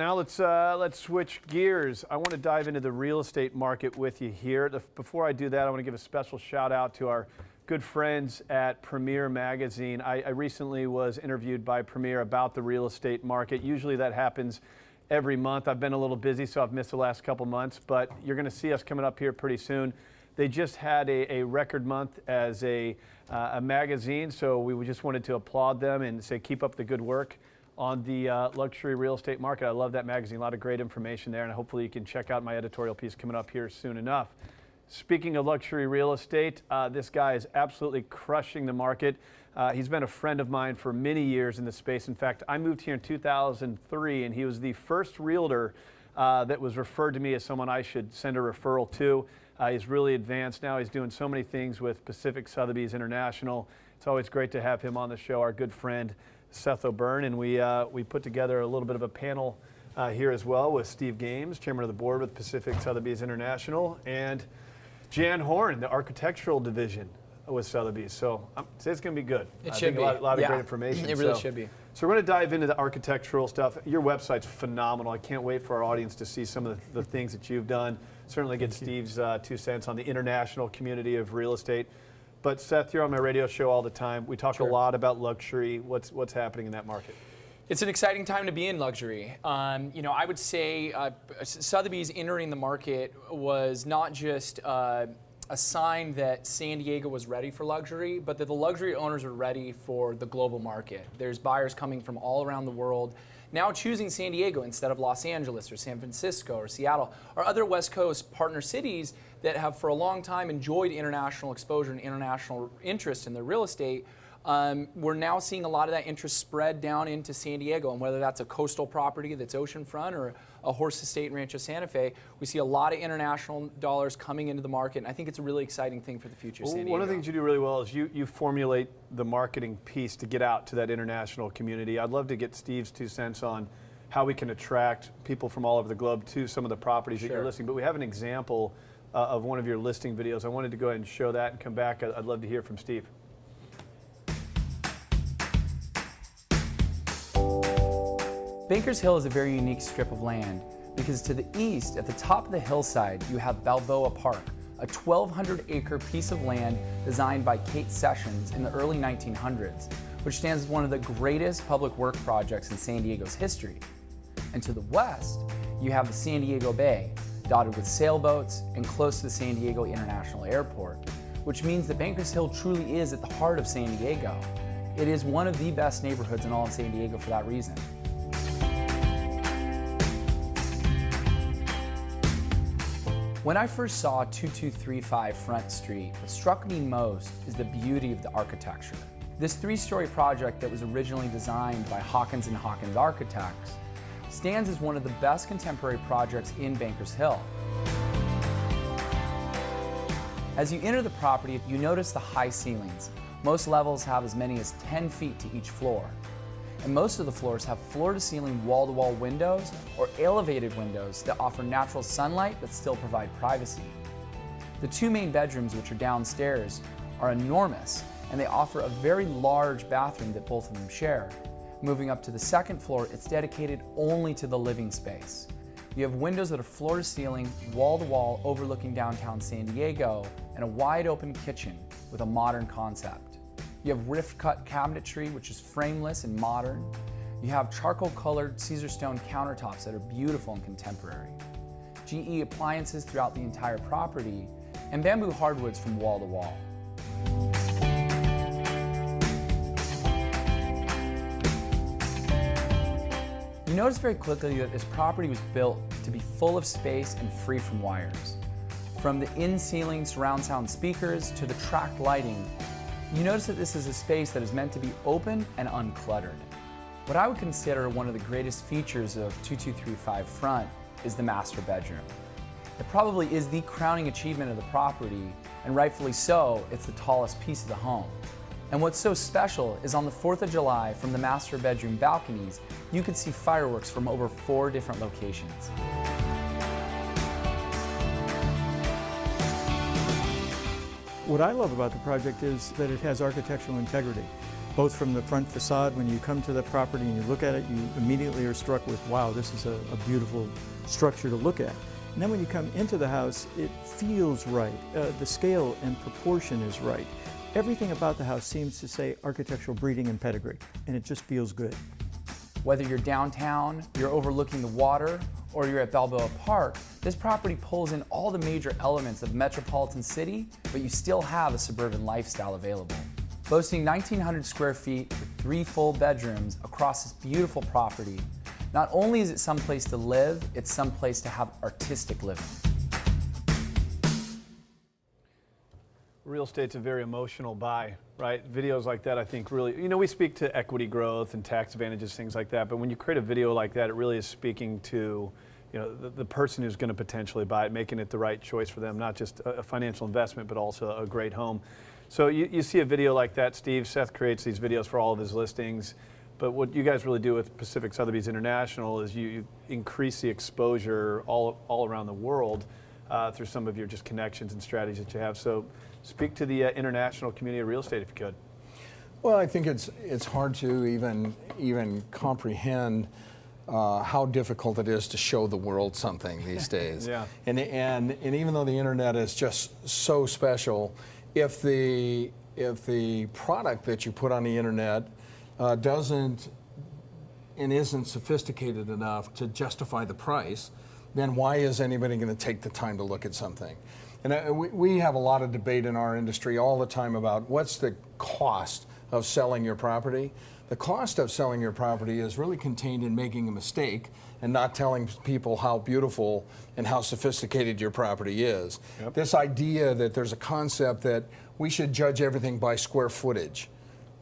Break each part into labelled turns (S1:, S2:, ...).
S1: Now let's switch gears. I want to dive into the real estate market with you here. Before I do that, I want to give a special shout out to our good friends at Premier Magazine. I recently was interviewed by Premier about the real estate market. Usually that happens every month. I've been a little busy, so I've missed the last couple months, but you're going to see us coming up here pretty soon. They just had a record month as a magazine, so we just wanted to applaud them and say keep up the good work on the luxury real estate market. I love that magazine, a lot of great information there, and hopefully you can check out my editorial piece coming up here soon enough. Speaking of luxury real estate, this guy is absolutely crushing the market. He's been a friend of mine for many years in this space. In fact, I moved here in 2003, and he was the first realtor that was referred to me as someone I should send a referral to. He's really advanced now. He's doing so many things with Pacific Sotheby's International. It's always great to have him on the show, our good friend Seth O'Byrne, and we put together a little bit of a panel here as well with Steve Games, chairman of the board with Pacific Sotheby's International, and Jan Horn, the architectural division with Sotheby's. So it's going to be good.
S2: It should be.
S1: A lot of great information.
S2: It really should be.
S1: So we're going to dive into the architectural stuff. Your website's phenomenal. I can't wait for our audience to see some of the things that you've done. Certainly get Steve's 2 cents on the international community of real estate. But Seth, you're on my radio show all the time. We talk a lot about luxury. What's happening in that market?
S2: It's an exciting time to be in luxury. I would say Sotheby's entering the market was not just a sign that San Diego was ready for luxury, but that the luxury owners are ready for the global market. There's buyers coming from all around the world now choosing San Diego instead of Los Angeles or San Francisco or Seattle or other West Coast partner cities that have for a long time enjoyed international exposure and international interest in their real estate. We're now seeing a lot of that interest spread down into San Diego, and whether that's a coastal property that's oceanfront or a horse estate in Rancho Santa Fe, we see a lot of international dollars coming into the market, and I think it's a really exciting thing for the future of San Diego.
S1: One of the things you do really well is you formulate the marketing piece to get out to that international community. I'd love to get Steve's 2 cents on how we can attract people from all over the globe to some of the properties that you're listing, but we have an example of one of your listing videos. I wanted to go ahead and show that and come back. I'd love to hear from Steve.
S3: Bankers Hill is a very unique strip of land because to the east, at the top of the hillside, you have Balboa Park, a 1,200-acre piece of land designed by Kate Sessions in the early 1900s, which stands as one of the greatest public work projects in San Diego's history. And to the west, you have the San Diego Bay, dotted with sailboats and close to the San Diego International Airport, which means that Bankers Hill truly is at the heart of San Diego. It is one of the best neighborhoods in all of San Diego for that reason. When I first saw 2235 Front Street, what struck me most is the beauty of the architecture. This 3-story project that was originally designed by Hawkins and Hawkins architects stands as one of the best contemporary projects in Bankers Hill. As you enter the property, you notice the high ceilings. Most levels have as many as 10 feet to each floor. And most of the floors have floor-to-ceiling wall-to-wall windows or elevated windows that offer natural sunlight but still provide privacy. The 2 main bedrooms, which are downstairs, are enormous, and they offer a very large bathroom that both of them share. Moving up to the 2nd floor, it's dedicated only to the living space. You have windows that are floor-to-ceiling, wall-to-wall, overlooking downtown San Diego, and a wide-open kitchen with a modern concept. You have rift-cut cabinetry, which is frameless and modern. You have charcoal-colored Caesar stone countertops that are beautiful and contemporary. GE appliances throughout the entire property, and bamboo hardwoods from wall to wall. You notice very quickly that this property was built to be full of space and free from wires. From the in-ceiling surround sound speakers to the tracked lighting, you notice that this is a space that is meant to be open and uncluttered. What I would consider one of the greatest features of 2235 Front is the master bedroom. It probably is the crowning achievement of the property, and rightfully so, it's the tallest piece of the home. And what's so special is on the 4th of July, from the master bedroom balconies, you could see fireworks from over 4 different locations.
S4: What I love about the project is that it has architectural integrity. both from the front facade. When you come to the property and you look at it, you immediately are struck with, wow, this is a beautiful structure to look at. And then when you come into the house, it feels right. The scale and proportion is right. Everything about the house seems to say architectural breeding and pedigree, and it just feels good.
S3: Whether you're downtown, you're overlooking the water, or you're at Balboa Park, this property pulls in all the major elements of a metropolitan city, but you still have a suburban lifestyle available. Boasting 1,900 square feet with 3 full bedrooms across this beautiful property, not only is it someplace to live, it's someplace to have artistic living.
S1: Real estate's a very emotional buy, right? Videos like that, I think, really, we speak to equity growth and tax advantages, things like that, but when you create a video like that, it really is speaking to, the person who's going to potentially buy it, making it the right choice for them, not just a financial investment, but also a great home. So you see a video like that, Steve. Seth creates these videos for all of his listings, but what you guys really do with Pacific Sotheby's International is you increase the exposure all around the world through some of your just connections and strategies that you have. So speak to the international community of real estate if you could.
S5: Well, I think it's hard to even comprehend how difficult it is to show the world something these days.
S1: Yeah.
S5: And even though the internet is just so special, if the product that you put on the internet doesn't and isn't sophisticated enough to justify the price, then why is anybody going to take the time to look at something? And we have a lot of debate in our industry all the time about what's the cost of selling your property. The cost of selling your property is really contained in making a mistake and not telling people how beautiful and how sophisticated your property is. Yep. This idea that there's a concept that we should judge everything by square footage.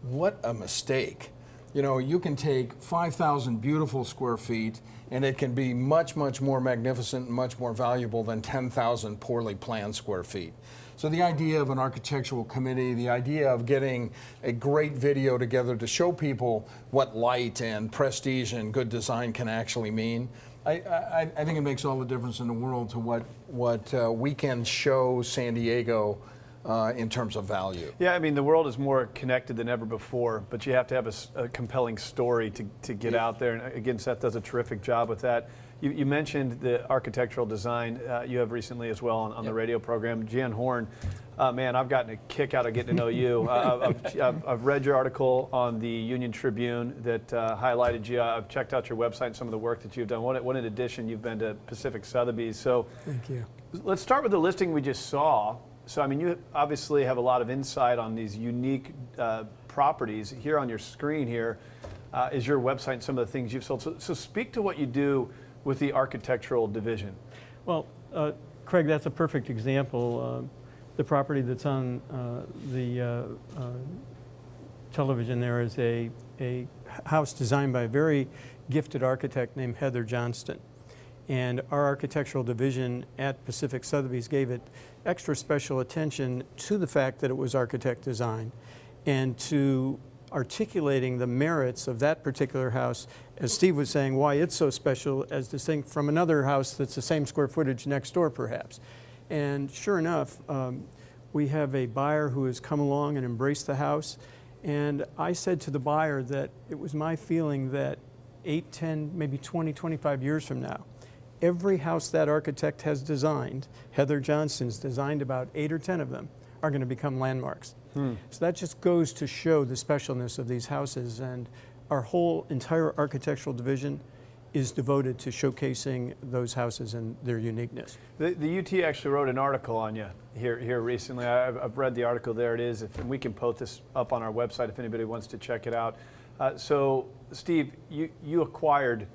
S5: What a mistake. You can take 5,000 beautiful square feet and it can be much, much more magnificent and much more valuable than 10,000 poorly planned square feet. So the idea of an architectural committee, the idea of getting a great video together to show people what light and prestige and good design can actually mean, I think it makes all the difference in the world to what we can show San Diego in terms of value.
S1: Yeah, I mean, the world is more connected than ever before, but you have to have a compelling story to get out there. And again, Seth does a terrific job with that. You mentioned the architectural design you have recently as well on the radio program. Jan Horn, man, I've gotten a kick out of getting to know you. I've read your article on the Union Tribune that highlighted you. I've checked out your website and some of the work that you've done. What an addition you've been to Pacific Sotheby's. So
S6: thank you. Let's
S1: start with the listing we just saw. So, I mean, you obviously have a lot of insight on these unique properties. Here on your screen here is your website and some of the things you've sold. So speak to what you do with the architectural division.
S4: Well, Craig, that's a perfect example. The property that's on the television there is a house designed by a very gifted architect named Heather Johnston. And our architectural division at Pacific Sotheby's gave it extra special attention to the fact that it was architect designed and to articulating the merits of that particular house, as Steve was saying, why it's so special as distinct from another house that's the same square footage next door perhaps. And sure enough, we have a buyer who has come along and embraced the house. And I said to the buyer that it was my feeling that 8, 10, maybe 20, 25 years from now, every house that architect has designed, Heather Johnston's designed about 8 or 10 of them, are going to become landmarks. So that just goes to show the specialness of these houses, and our whole entire architectural division is devoted to showcasing those houses and their uniqueness.
S1: The UT actually wrote an article on you here recently. I've read the article. There it is. And we can post this up on our website if anybody wants to check it out. So, Steve, you acquired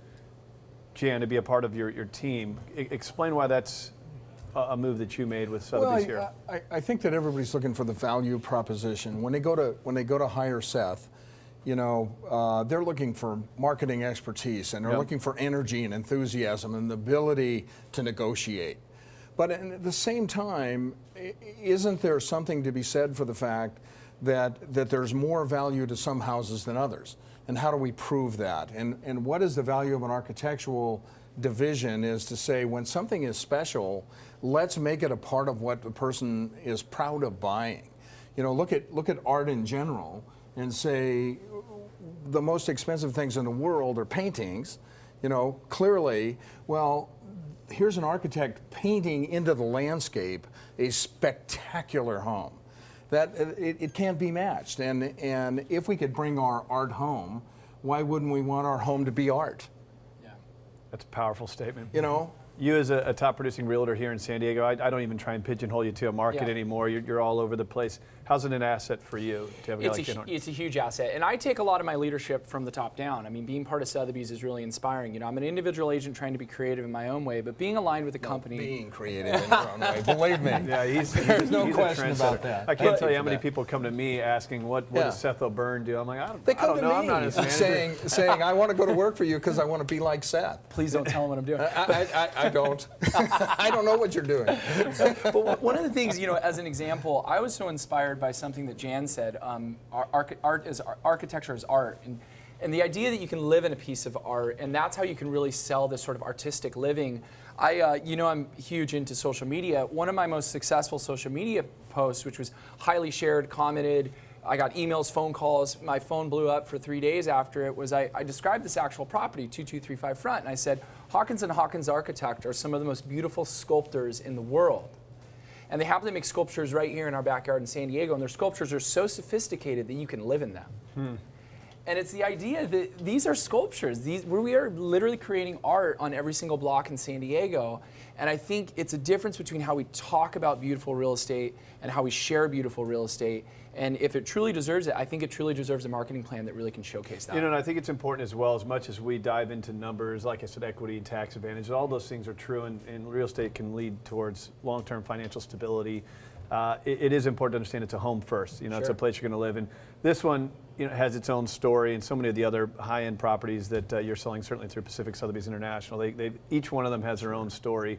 S1: Jan to be a part of your team. Explain why that's a move that you made with Sotheby's here.
S5: I think that everybody's looking for the value proposition. When they go to hire Seth, they're looking for marketing expertise, and they're looking for energy and enthusiasm and the ability to negotiate. But at the same time, isn't there something to be said for the fact that there's more value to some houses than others? And how do we prove that? And what is the value of an architectural division is to say, when something is special, let's make it a part of what the person is proud of buying. Look at art in general. and say the most expensive things in the world are paintings, you know, clearly, well, here's an architect painting into the landscape a spectacular home. That it can't be matched. And if we could bring our art home, why wouldn't we want our home to be art?
S2: Yeah.
S1: That's a powerful statement.
S5: You know?
S1: You as a top producing realtor here in San Diego, I don't even try and pigeonhole you to a market
S2: Yeah.
S1: anymore. You're all over the place. How's it an asset for you to have a guy like Ken Horton?
S2: It's a huge asset. And I take a lot of my leadership from the top down. I mean, being part of Sotheby's is really inspiring. You know, I'm an individual agent trying to be creative in my own way, but being aligned with the company.
S5: Being creative in your own way, believe me.
S1: Yeah,
S5: There's no
S1: he's a
S5: question about
S1: trendsetter.
S5: that.
S1: I can't tell you
S5: But-
S1: how many people come to me asking, what
S5: Yeah.
S1: does Seth O'Byrne do? I'm like,
S5: They
S1: I
S5: come
S1: don't
S5: to
S1: know. I'm not
S5: me
S1: his manager.
S5: saying, I want to go to work for you because I want to be like Seth.
S2: Please don't tell them what I'm doing.
S5: I don't. I don't know what you're doing.
S2: But one of the things, you know, as an example, I was so inspired by something that Jan said. Architecture is art, and the idea that you can live in a piece of art, and that's how you can really sell this sort of artistic living. You know, I'm huge into social media. One of my most successful social media posts, which was highly shared, commented, I got emails, phone calls, my phone blew up for 3 days after it, was I described this actual property, 2235 Front, and I said, Hawkins and Hawkins Architect are some of the most beautiful sculptors in the world. And they happen to make sculptures right here in our backyard in San Diego, and their sculptures are so sophisticated that you can live in them. And it's the idea that these are sculptures. We are literally creating art on every single block in San Diego. And I think it's a difference between how we talk about beautiful real estate and how we share beautiful real estate. And if it truly deserves it, I think it truly deserves a marketing plan that really can showcase that.
S1: You know, and I think it's important as well, as much as we dive into numbers, like I said, equity and tax advantage, all those things are true, and real estate can lead towards long-term financial stability. It is important to understand it's a home first. You know, it's a place you're going to live in. This one, you know, has its own story, and so many of the other high-end properties that you're selling, certainly through Pacific Sotheby's International, each one of them has their own story,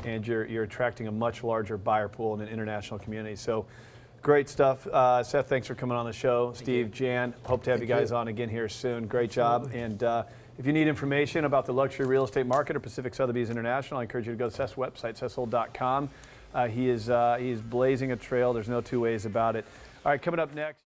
S1: and you're attracting a much larger buyer pool in an international community. So. Great stuff. Seth, thanks for coming on the show. Steve, Jan, hope to have you guys on again here soon. Great job. And if you need information about the luxury real estate market or Pacific Sotheby's International, I encourage you to go to Seth's website, sethsold.com. He is blazing a trail. There's no two ways about it. All right, coming up next.